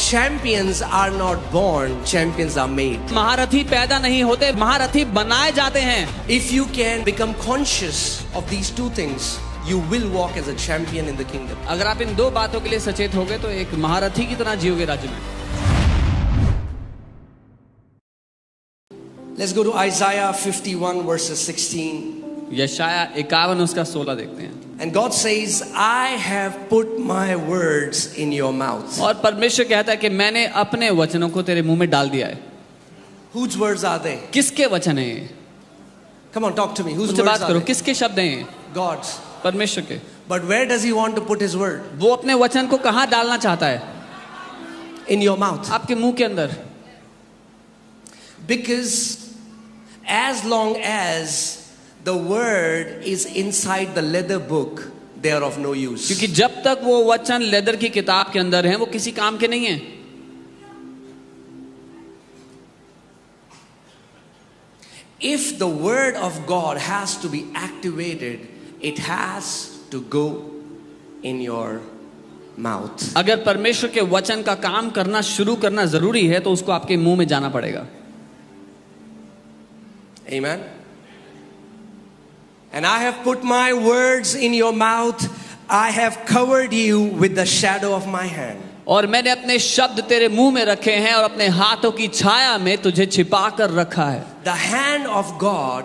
Champions are not born, champions are made. महारथी पैदा नहीं होते, महारथी बनाए जाते हैं। If you can become conscious of these two things, you will walk as a champion in the kingdom. अगर आप इन दो बातों के लिए सचेत होगे तो एक महारथी की तरह जियोगे राज्य में। Let's go to Isaiah 51 verses 16. यशाया 51 उसका 16 देखते हैं। And God says, I have put my words in your mouth. और परमेश्वर कहता है कि मैंने अपने वचनों को तेरे मुंह में डाल दिया है। Whose words are they? किसके वचन हैं ये? Come on, talk to me. Whose मुझसे words बात are करो, they? किसके शब्द हैं ये? God's. परमेश्वर के। But where does he want to put his word? वो अपने वचन को कहाँ डालना चाहता है? In your mouth. आपके मुंह के अंदर। Because as long as the word is inside the leather book, they are of no use. क्योंकि जब तक वो वचन लेदर की किताब के अंदर हैं, वो किसी काम के नहीं हैं। If the word of God has to be activated, it has to go in your mouth. अगर परमेश्वर के वचन का काम करना शुरू करना जरूरी है तो उसको आपके मुंह में जाना पड़ेगा। Amen. And I have put my words in your mouth. I have covered you with the shadow of my hand. और मैंने अपने शब्द तेरे मुंह में रखे हैं और अपने हाथों की छाया में तुझे छिपा कर रखा है। The hand of God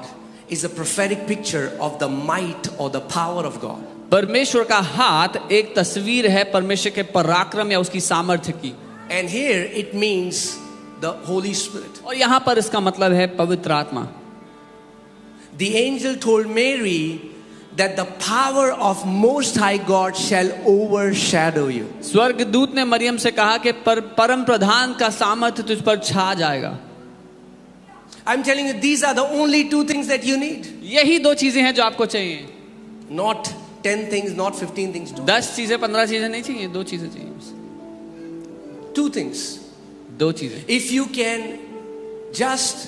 is a prophetic picture of the might or the power of God. परमेश्वर का हाथ एक तस्वीर है परमेश्वर के पराक्रम या उसकी सामर्थ्य की। And here it means the Holy Spirit. और यहाँ पर इसका मतलब है पवित्र आत्मा। The angel told Mary that the power of Most High God shall overshadow you. स्वर्गदूत ने मरियम से कहा कि परम प्रधान का सामर्थ्य तुझ पर छा जाएगा। I'm telling you, these are the only two things that you need. यही दो चीजें हैं जो आपको चाहिए। Not 10 things, not 15 things. 10 चीजें 15 चीजें नहीं चाहिए, दो चीजें चाहिए। Two things. दो चीजें। If you can just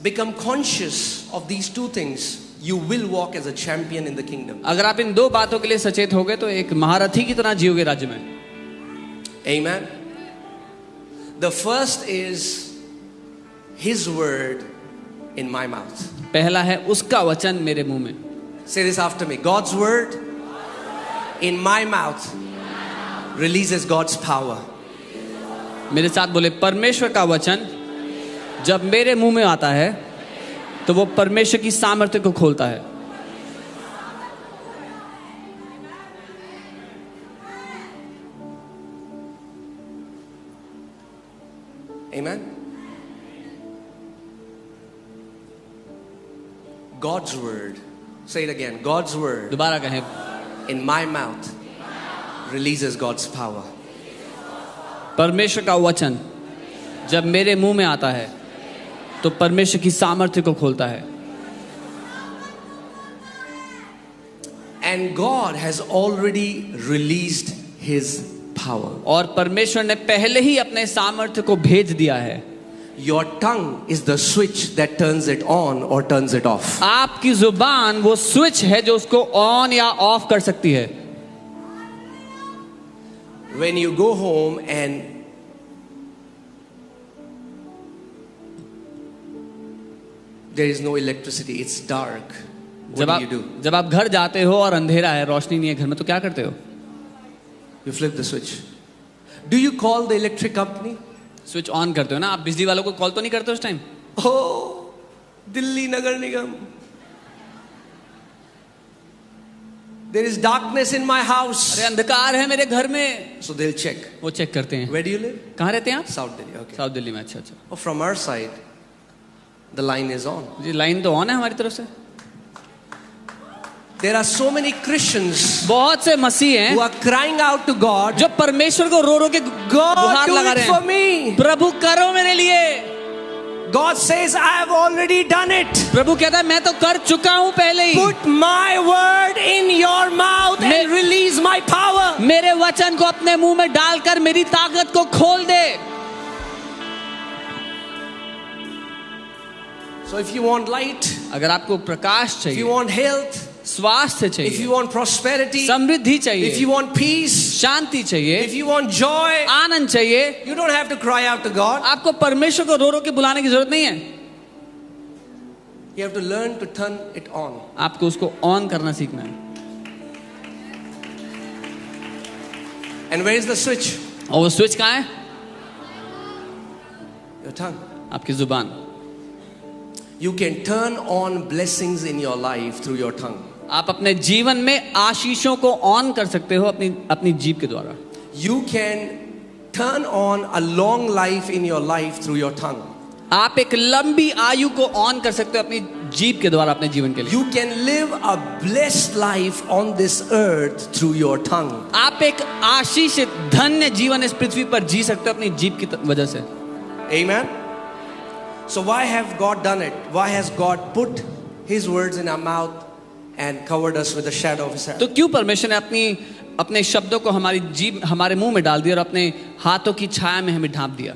become conscious of these two things, you will walk as a champion in the kingdom. अगर आप इन दो बातों के लिए सचेत होगे तो एक महारथी की तरह जियोगे राज्य में। Amen. The first is His word in my mouth. पहला है उसका वचन मेरे मुंह में। Say this after me. God's word in my mouth releases God's power. मेरे साथ बोले, परमेश्वर का वचन जब मेरे मुंह में आता है तो वो परमेश्वर की सामर्थ्य को खोलता है। Amen. God's word. Say it again. God's word दोबारा कहें, in my mouth releases God's power. परमेश्वर का वचन जब मेरे मुंह में आता है तो परमेश्वर की सामर्थ्य को खोलता है। And God has already released His power. और परमेश्वर ने पहले ही अपने सामर्थ्य को भेज दिया है। Your tongue is the switch that turns it on or turns it off. आपकी जुबान वो स्विच है जो उसको ऑन या ऑफ कर सकती है। When you go home and there is no electricity, it's dark. What do you do? जब आप घर जाते हो और अंधेरा है, रोशनी नहीं है घर में, तो क्या करते हो? You flip the switch. Do you call the electric company? Switch on करते हो ना। आप बिजली वालों को कॉल तो नहीं करते उस time? Oh, Delhi Nagar Nigam. There is darkness in my house. अरे अंधकार है मेरे घर में। So they'll check. वो चेक करते हैं। Where do you live? कहाँ रहते हैं आप? South Delhi. Okay. South Delhi में। अच्छा अच्छा। Oh, from our side, the line is on. जी लाइन तो ऑन है हमारी तरफ से। There are so many Christians बहुत से मसीह हैं who are crying out to God. जो परमेश्वर को रो रो के God, गुहार do लगा it रहे for हैं। me. प्रभु करो मेरे लिए। God says, I have already done it. प्रभु कहता है मैं तो कर चुका हूँ पहले ही। Put my word in your mouth and release my power. मेरे वचन को अपने मुंह में डालकर मेरी ताकत को खोल दे। So if you want light, अगर आपको प्रकाश if चाहिए, you want health, स्वास्थ्य if you चाहिए, want prosperity, समृद्धि if चाहिए, you want peace, शांति चाहिए, if you want joy, आनंद चाहिए, you don't have to cry out to God. आपको परमेश्वर को रो रो के बुलाने की जरूरत नहीं है, You have to learn to turn it on. आपको उसको ऑन करना सीखना है. And where is the switch? और वो स्विच कहाँ है? Your tongue. आपकी जुबान. You can turn on blessings in your life through your tongue. आप अपने जीवन में आशीषों को ऑन कर सकते हो अपनी जीभ के द्वारा. You can turn on a long life in your life through your tongue. आप एक लंबी आयु को ऑन कर सकते हो अपनी जीभ के द्वारा अपने जीवन के लिए. You can live a blessed life on this earth through your tongue. आप एक आशीषित धन्य जीवन इस पृथ्वी पर जी सकते हो अपनी जीभ की वजह से. Amen. So why have God done it? Why has God put His words in our mouth and covered us with the shadow of His hand? तो क्यों परमेश्वर ने अपने शब्दों को हमारी जीभ हमारे मुंह में डाल दिया और अपने हाथों की छाया में हमें ढांप दिया?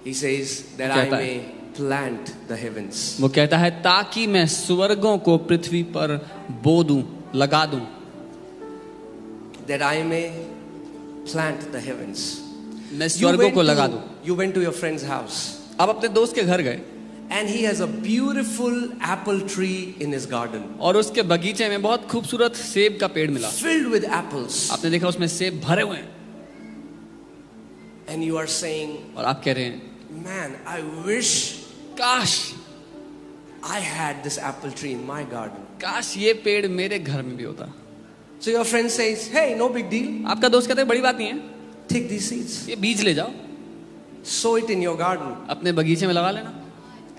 He says that I may plant the heavens. वो कहता है ताकि मैं स्वर्गों को पृथ्वी पर बो दूं, लगा दूं. That I may plant the heavens. मैं स्वर्गों को लगा दूं. You went to your friend's house. आप अपने दोस्त के घर गए. And he has a beautiful apple tree in his garden. और उसके बगीचे में बहुत खूबसूरत सेब का पेड़ मिला. Filled with apples. आपने देखा उसमें सेब भरे हुए हैं. And you are saying, और आप कह रहे हैं, man, I wish काश I had this apple tree in my garden. काश ये पेड़ मेरे घर में भी होता. So your friend says, hey, no big deal. आपका दोस्त कहता है बड़ी बात नहीं है, Take these seeds. ये बीज ले जाओ, Sow it in your garden. अपने बगीचे में लगा लेना.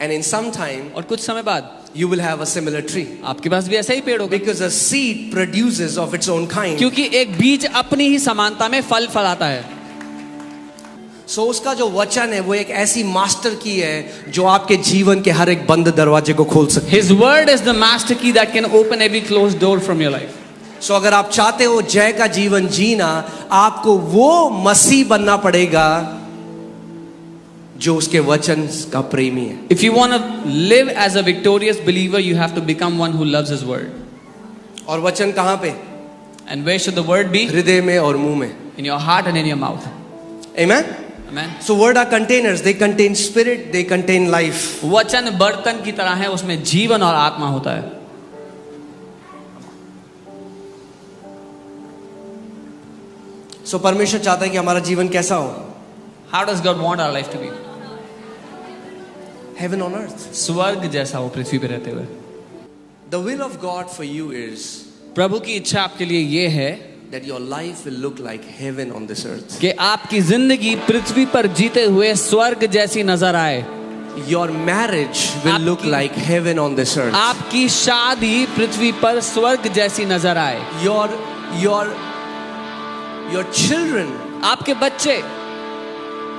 And in some time, और कुछ समय बाद you will have a similar tree. आपके पास भी ऐसा ही पेड़ होगा. Because a seed produces of its own kind. क्योंकि एक बीज अपनी ही समानता में फल फलाता है. So उसका जो वचन है वो एक ऐसी मास्टर की है जो आपके जीवन के हर एक बंद दरवाजे को खोल सकती है. His word is the master key that can open every closed door from your life. So अगर आप चाहते हो जय का जीवन जीना, आपको वो मसीह बनना पड़ेगा जो उसके वचन का प्रेमी है. If you want to live as a victorious believer, you have to become one who loves His word. और वचन कहाँ पे? And where should the word be? हृदय में और मुंह में. In your heart and in your mouth. Amen. Amen. So word are containers. They contain spirit. They contain life. वचन बर्तन की तरह है, उसमें जीवन और आत्मा होता है. So परमेश्वर चाहता है कि हमारा जीवन कैसा हो? How does God want our life to be? Heaven on earth. स्वर्ग जैसा हो पृथ्वी पे रहते हुए. The will of God for you is प्रभु की इच्छा आपके लिए ये है that your life will look like heaven on this earth. कि आपकी जिंदगी पृथ्वी पर जीते हुए स्वर्ग जैसी नजर आए. Your marriage will look like heaven on this earth. आपकी शादी पृथ्वी पर स्वर्ग जैसी नजर आए. Your children आपके बच्चे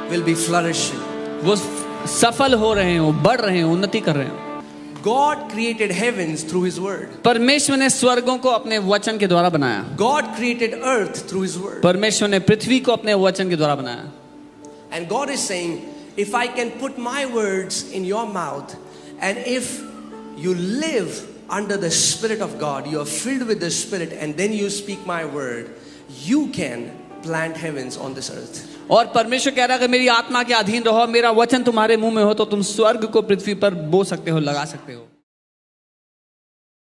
will be flourishing. वो सफल हो रहे हो, बढ़ रहे हो, उन्नति कर रहे हो. God created heavens through His word. परमेश्वर ने स्वर्गों को अपने वचन के द्वारा बनाया. God created earth through His word. परमेश्वर ने पृथ्वी को अपने वचन के द्वारा बनाया. And God is saying, if I can put my words in your mouth, and if you live under the Spirit of God, you are filled with the Spirit, and then you speak my word, you can plant heavens on this earth. और परमेश्वर कह रहा है कि मेरी आत्मा के अधीन रहो, मेरा वचन तुम्हारे मुंह में हो तो तुम स्वर्ग को पृथ्वी पर बो सकते हो, लगा सकते हो.